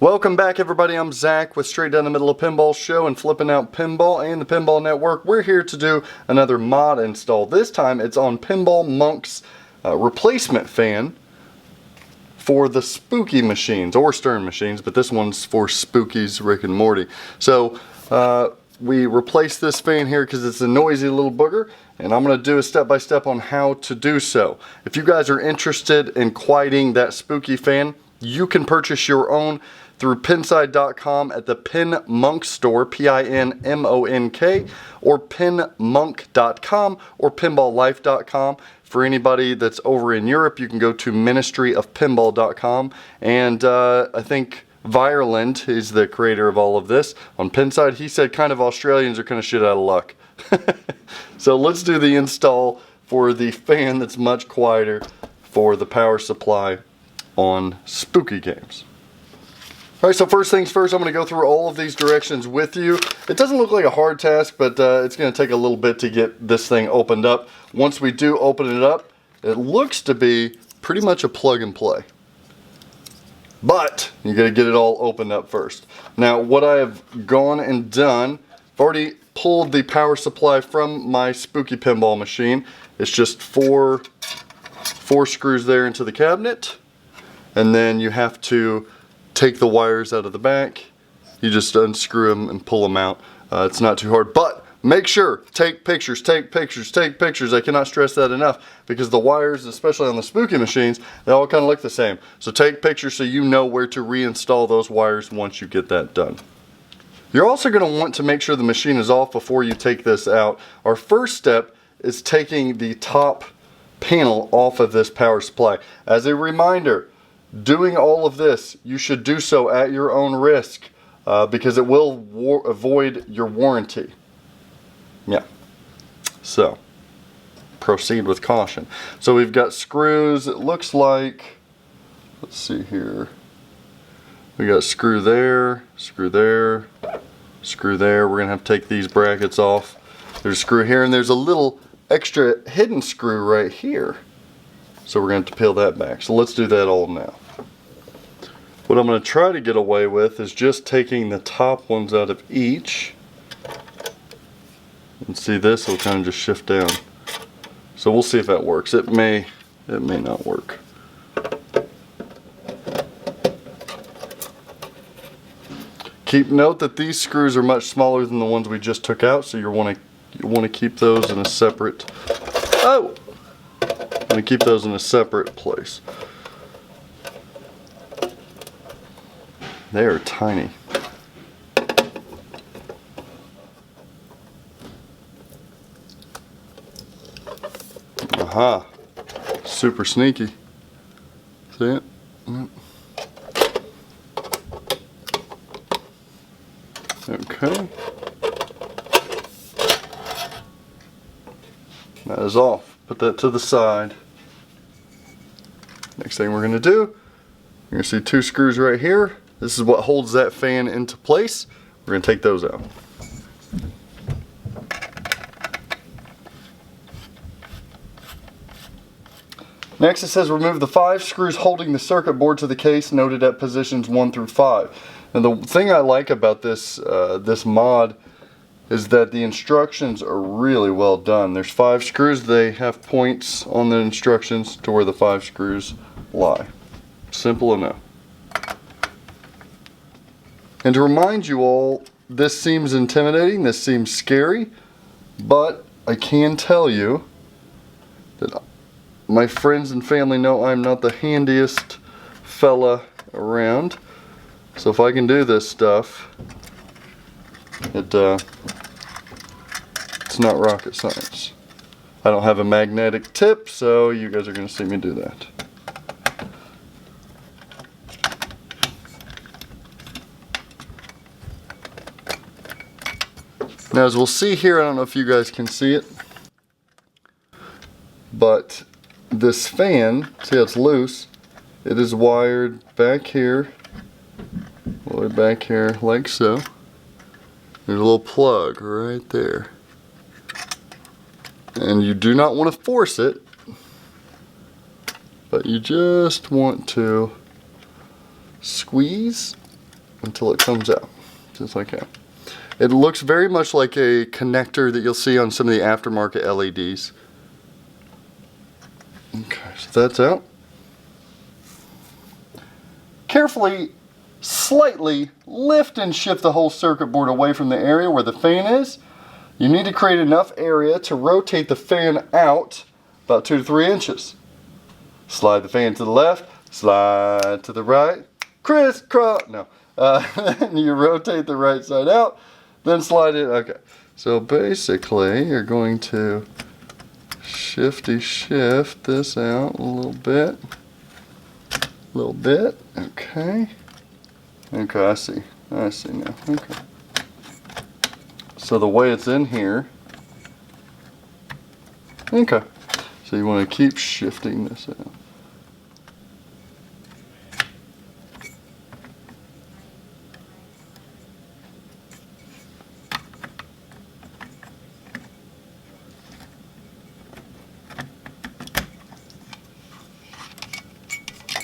Welcome back, everybody. I'm Zach with Straight Down the Middle of Pinball Show and Flipping Out Pinball and the Pinball Network. We're here to do another mod install. This time it's on Pinball Monk's replacement fan for the Spooky machines, or Stern machines, but this one's for Spooky's Rick and Morty. So we replaced this fan here because it's a noisy little booger, and I'm going to do a step-by-step on how to do so. If you guys are interested in quieting that Spooky fan, you can purchase your own through pinside.com at the PinMonk store, P-I-N-M-O-N-K, or pinmonk.com or pinballlife.com. For anybody that's over in Europe, you can go to ministryofpinball.com, and I think Vireland is the creator of all of this. On Pinside, he said kind of Australians are kind of shit out of luck. So let's do the install for the fan that's much quieter for the power supply on Spooky games. Alright, so first things first, I'm going to go through all of these directions with you. It doesn't look like a hard task, but it's going to take a little bit to get this thing opened up. Once we do open it up, it looks to be pretty much a plug and play. But you got to get it all opened up first. Now, what I have gone and done, I've already pulled the power supply from my Spooky pinball machine. It's just four screws there into the cabinet, and then you have to take the wires out of the back. You just unscrew them and pull them out. It's not too hard, but make sure, take pictures, take pictures, take pictures. I cannot stress that enough, because the wires, especially on the Spooky machines, they all kind of look the same. So take pictures so you know where to reinstall those wires once you get that done. You're also going to want to make sure the machine is off before you take this out. Our first step is taking the top panel off of this power supply. As a reminder, doing all of this, you should do so at your own risk, because it will avoid your warranty. Yeah. So, proceed with caution. So we've got screws, it looks like, let's see here. We got screw there, screw there, screw there. We're going to have to take these brackets off. There's a screw here, and there's a little extra hidden screw right here. So we're going to have to peel that back. So let's do that all now. What I'm going to try to get away with is just taking the top ones out of each. And see, this will kind of just shift down. So we'll see if that works. It may not work. Keep note that these screws are much smaller than the ones we just took out, so you want to keep those in a separate. Oh! I'm going to keep those in a separate place. They are tiny. Aha! Super sneaky. See it? Okay. That is off. Put that to the side. Next thing we're going to do, you're going to see two screws right here. This is what holds that fan into place. We're going to take those out. Next, it says remove the 5 screws holding the circuit board to the case, noted at positions 1 through 5. And the thing I like about this this mod is that the instructions are really well done. There's 5 screws. They have points on the instructions to where the 5 screws lie. Simple enough. And to remind you all, this seems intimidating, this seems scary, but I can tell you that my friends and family know I'm not the handiest fella around. So if I can do this stuff, it's not rocket science. I don't have a magnetic tip, so you guys are going to see me do that. Now, as we'll see here, I don't know if you guys can see it, but this fan, see how it's loose, it is wired back here, all the way back here like so. There's a little plug right there. And you do not want to force it, but you just want to squeeze until it comes out, just like that. It looks very much like a connector that you'll see on some of the aftermarket LEDs. Okay, so that's out. Carefully, slightly lift and shift the whole circuit board away from the area where the fan is. You need to create enough area to rotate the fan out about 2 to 3 inches. Slide the fan to the left, slide to the right, crisscross. No, then you rotate the right side out, then slide it. Okay, so basically you're going to shifty shift this out a little bit. Okay. Okay, I see now. Okay. So the way it's in here. Okay. So you want to keep shifting this out.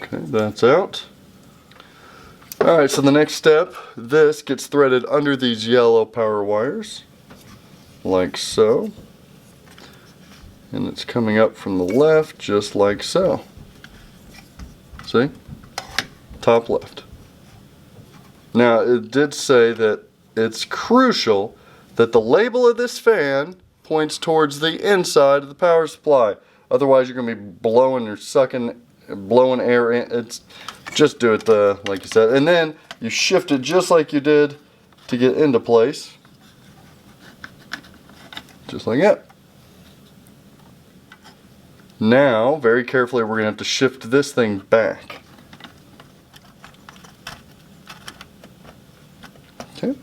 Okay, that's out. Alright, so the next step, this gets threaded under these yellow power wires, like so. And it's coming up from the left, just like so. See? Top left. Now, it did say that it's crucial that the label of this fan points towards the inside of the power supply. Otherwise, you're going to be blowing or blowing air in. It's just do it like you said, and then you shift it just like you did to get into place, just like that. Now, very carefully, we're going to have to shift this thing back. Okay.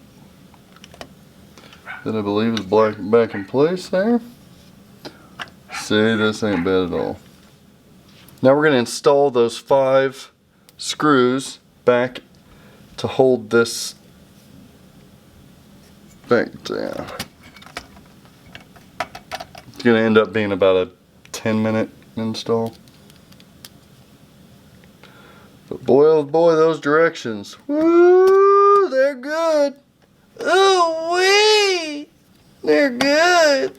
Then I believe it's back in place there. See, this ain't bad at all. Now we're going to install those 5 screws back to hold this back down. It's going to end up being about a 10-minute install. But boy, oh boy, those directions. Woo, they're good. Ooh wee, they're good.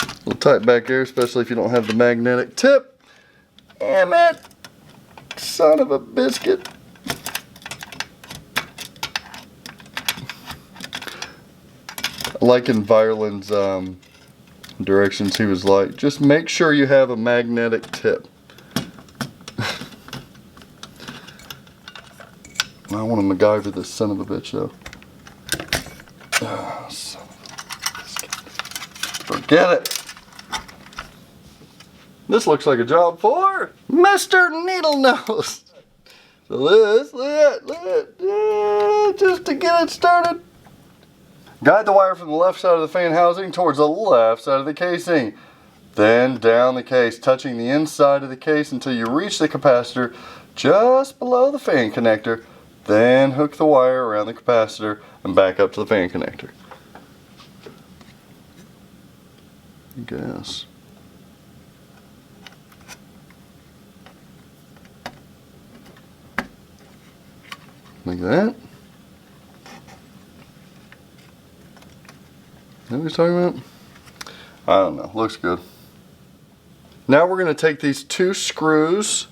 A little tight back there, especially if you don't have the magnetic tip. Damn it. Son of a biscuit. Like in Vireland's directions, he was like, just make sure you have a magnetic tip. I want to MacGyver this son of a bitch though. Oh, son of a biscuit. Forget it. This looks like a job for Mr. Needle Nose. So just to get it started. Guide the wire from the left side of the fan housing towards the left side of the casing. Then down the case, touching the inside of the case until you reach the capacitor just below the fan connector. Then hook the wire around the capacitor and back up to the fan connector. I guess. Like that. What are we talking about? I don't know. Looks good. Now we're going to take these 2 screws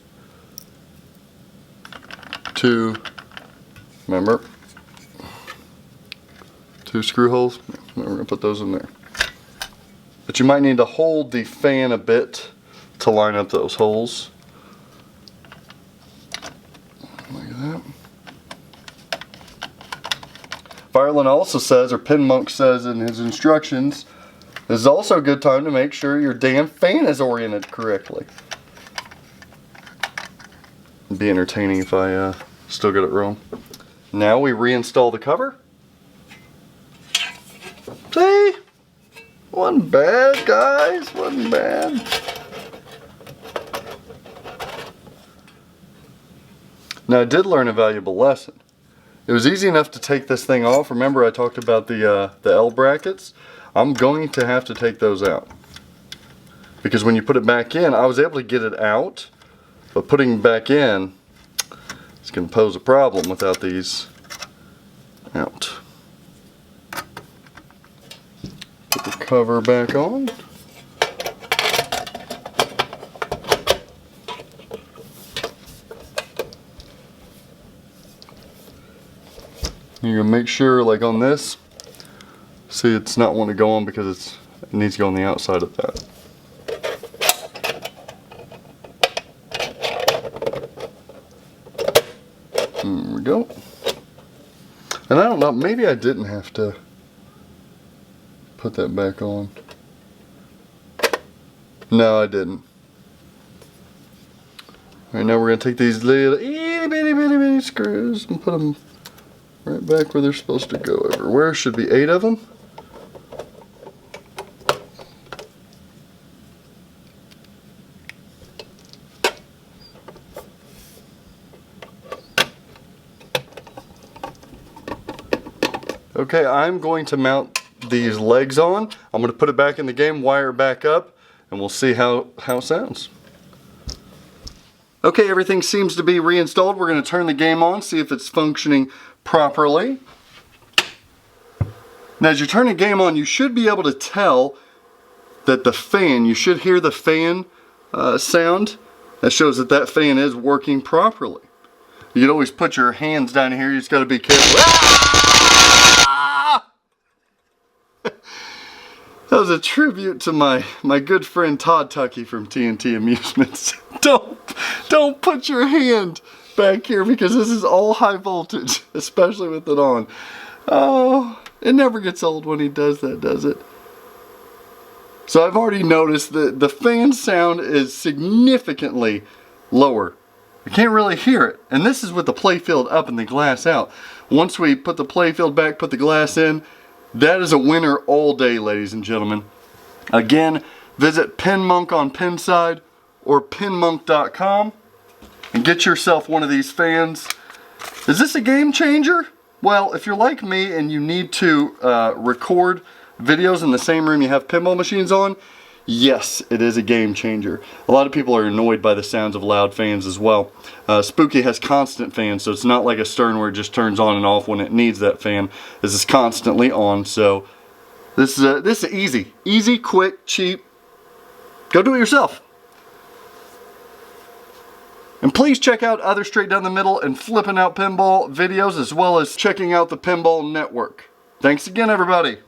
to, remember, 2 screw holes. We're going to put those in there. But you might need to hold the fan a bit to line up those holes. Like that. Vireland also says, or Pin Monk says in his instructions, this is also a good time to make sure your damn fan is oriented correctly. It'd be entertaining if I still get it wrong. Now we reinstall the cover. See? Wasn't bad, guys. Wasn't bad. Now I did learn a valuable lesson. It was easy enough to take this thing off. Remember I talked about the L brackets? I'm going to have to take those out. Because when you put it back in, I was able to get it out, but putting it back in, It's going to pose a problem without these out. Put the cover back on. You're going to make sure, like on this, see, it's not wanting to go on because it needs to go on the outside of that. There we go. And I don't know, maybe I didn't have to put that back on. No, I didn't. Alright, now we're going to take these little itty bitty screws and put them right back where they're supposed to go. Everywhere should be 8 of them. Okay, I'm going to mount these legs on. I'm going to put it back in the game, wire it back up, and we'll see how it sounds. Okay, everything seems to be reinstalled. We're going to turn the game on, see if it's functioning properly. Now, as you turn the game on, you should be able to tell that the fan, you should hear the fan sound. That shows that that fan is working properly. You can always put your hands down here. You just got to be careful. Ah! That was a tribute to my good friend Todd Tuckey from TNT Amusements. Don't put your hand back here because this is all high voltage, especially with it on. Oh, it never gets old when he does that, does it? So I've already noticed that the fan sound is significantly lower. I can't really hear it. And this is with the playfield up and the glass out. Once we put the playfield back, put the glass in, that is a winner all day, ladies and gentlemen. Again, visit PinMonk on Pinside or pinmonk.com and get yourself one of these fans. Is this a game changer? Well, if you're like me and you need to record videos in the same room you have pinball machines on, yes, it is a game changer. A lot of people are annoyed by the sounds of loud fans as well. Spooky has constant fans, so it's not like a Stern where it just turns on and off when it needs that fan. This is constantly on, so this is easy. Easy, quick, cheap. Go do it yourself. And please check out other straight down the middle and flipping out pinball videos, as well as checking out the Pinball Network. Thanks again, everybody.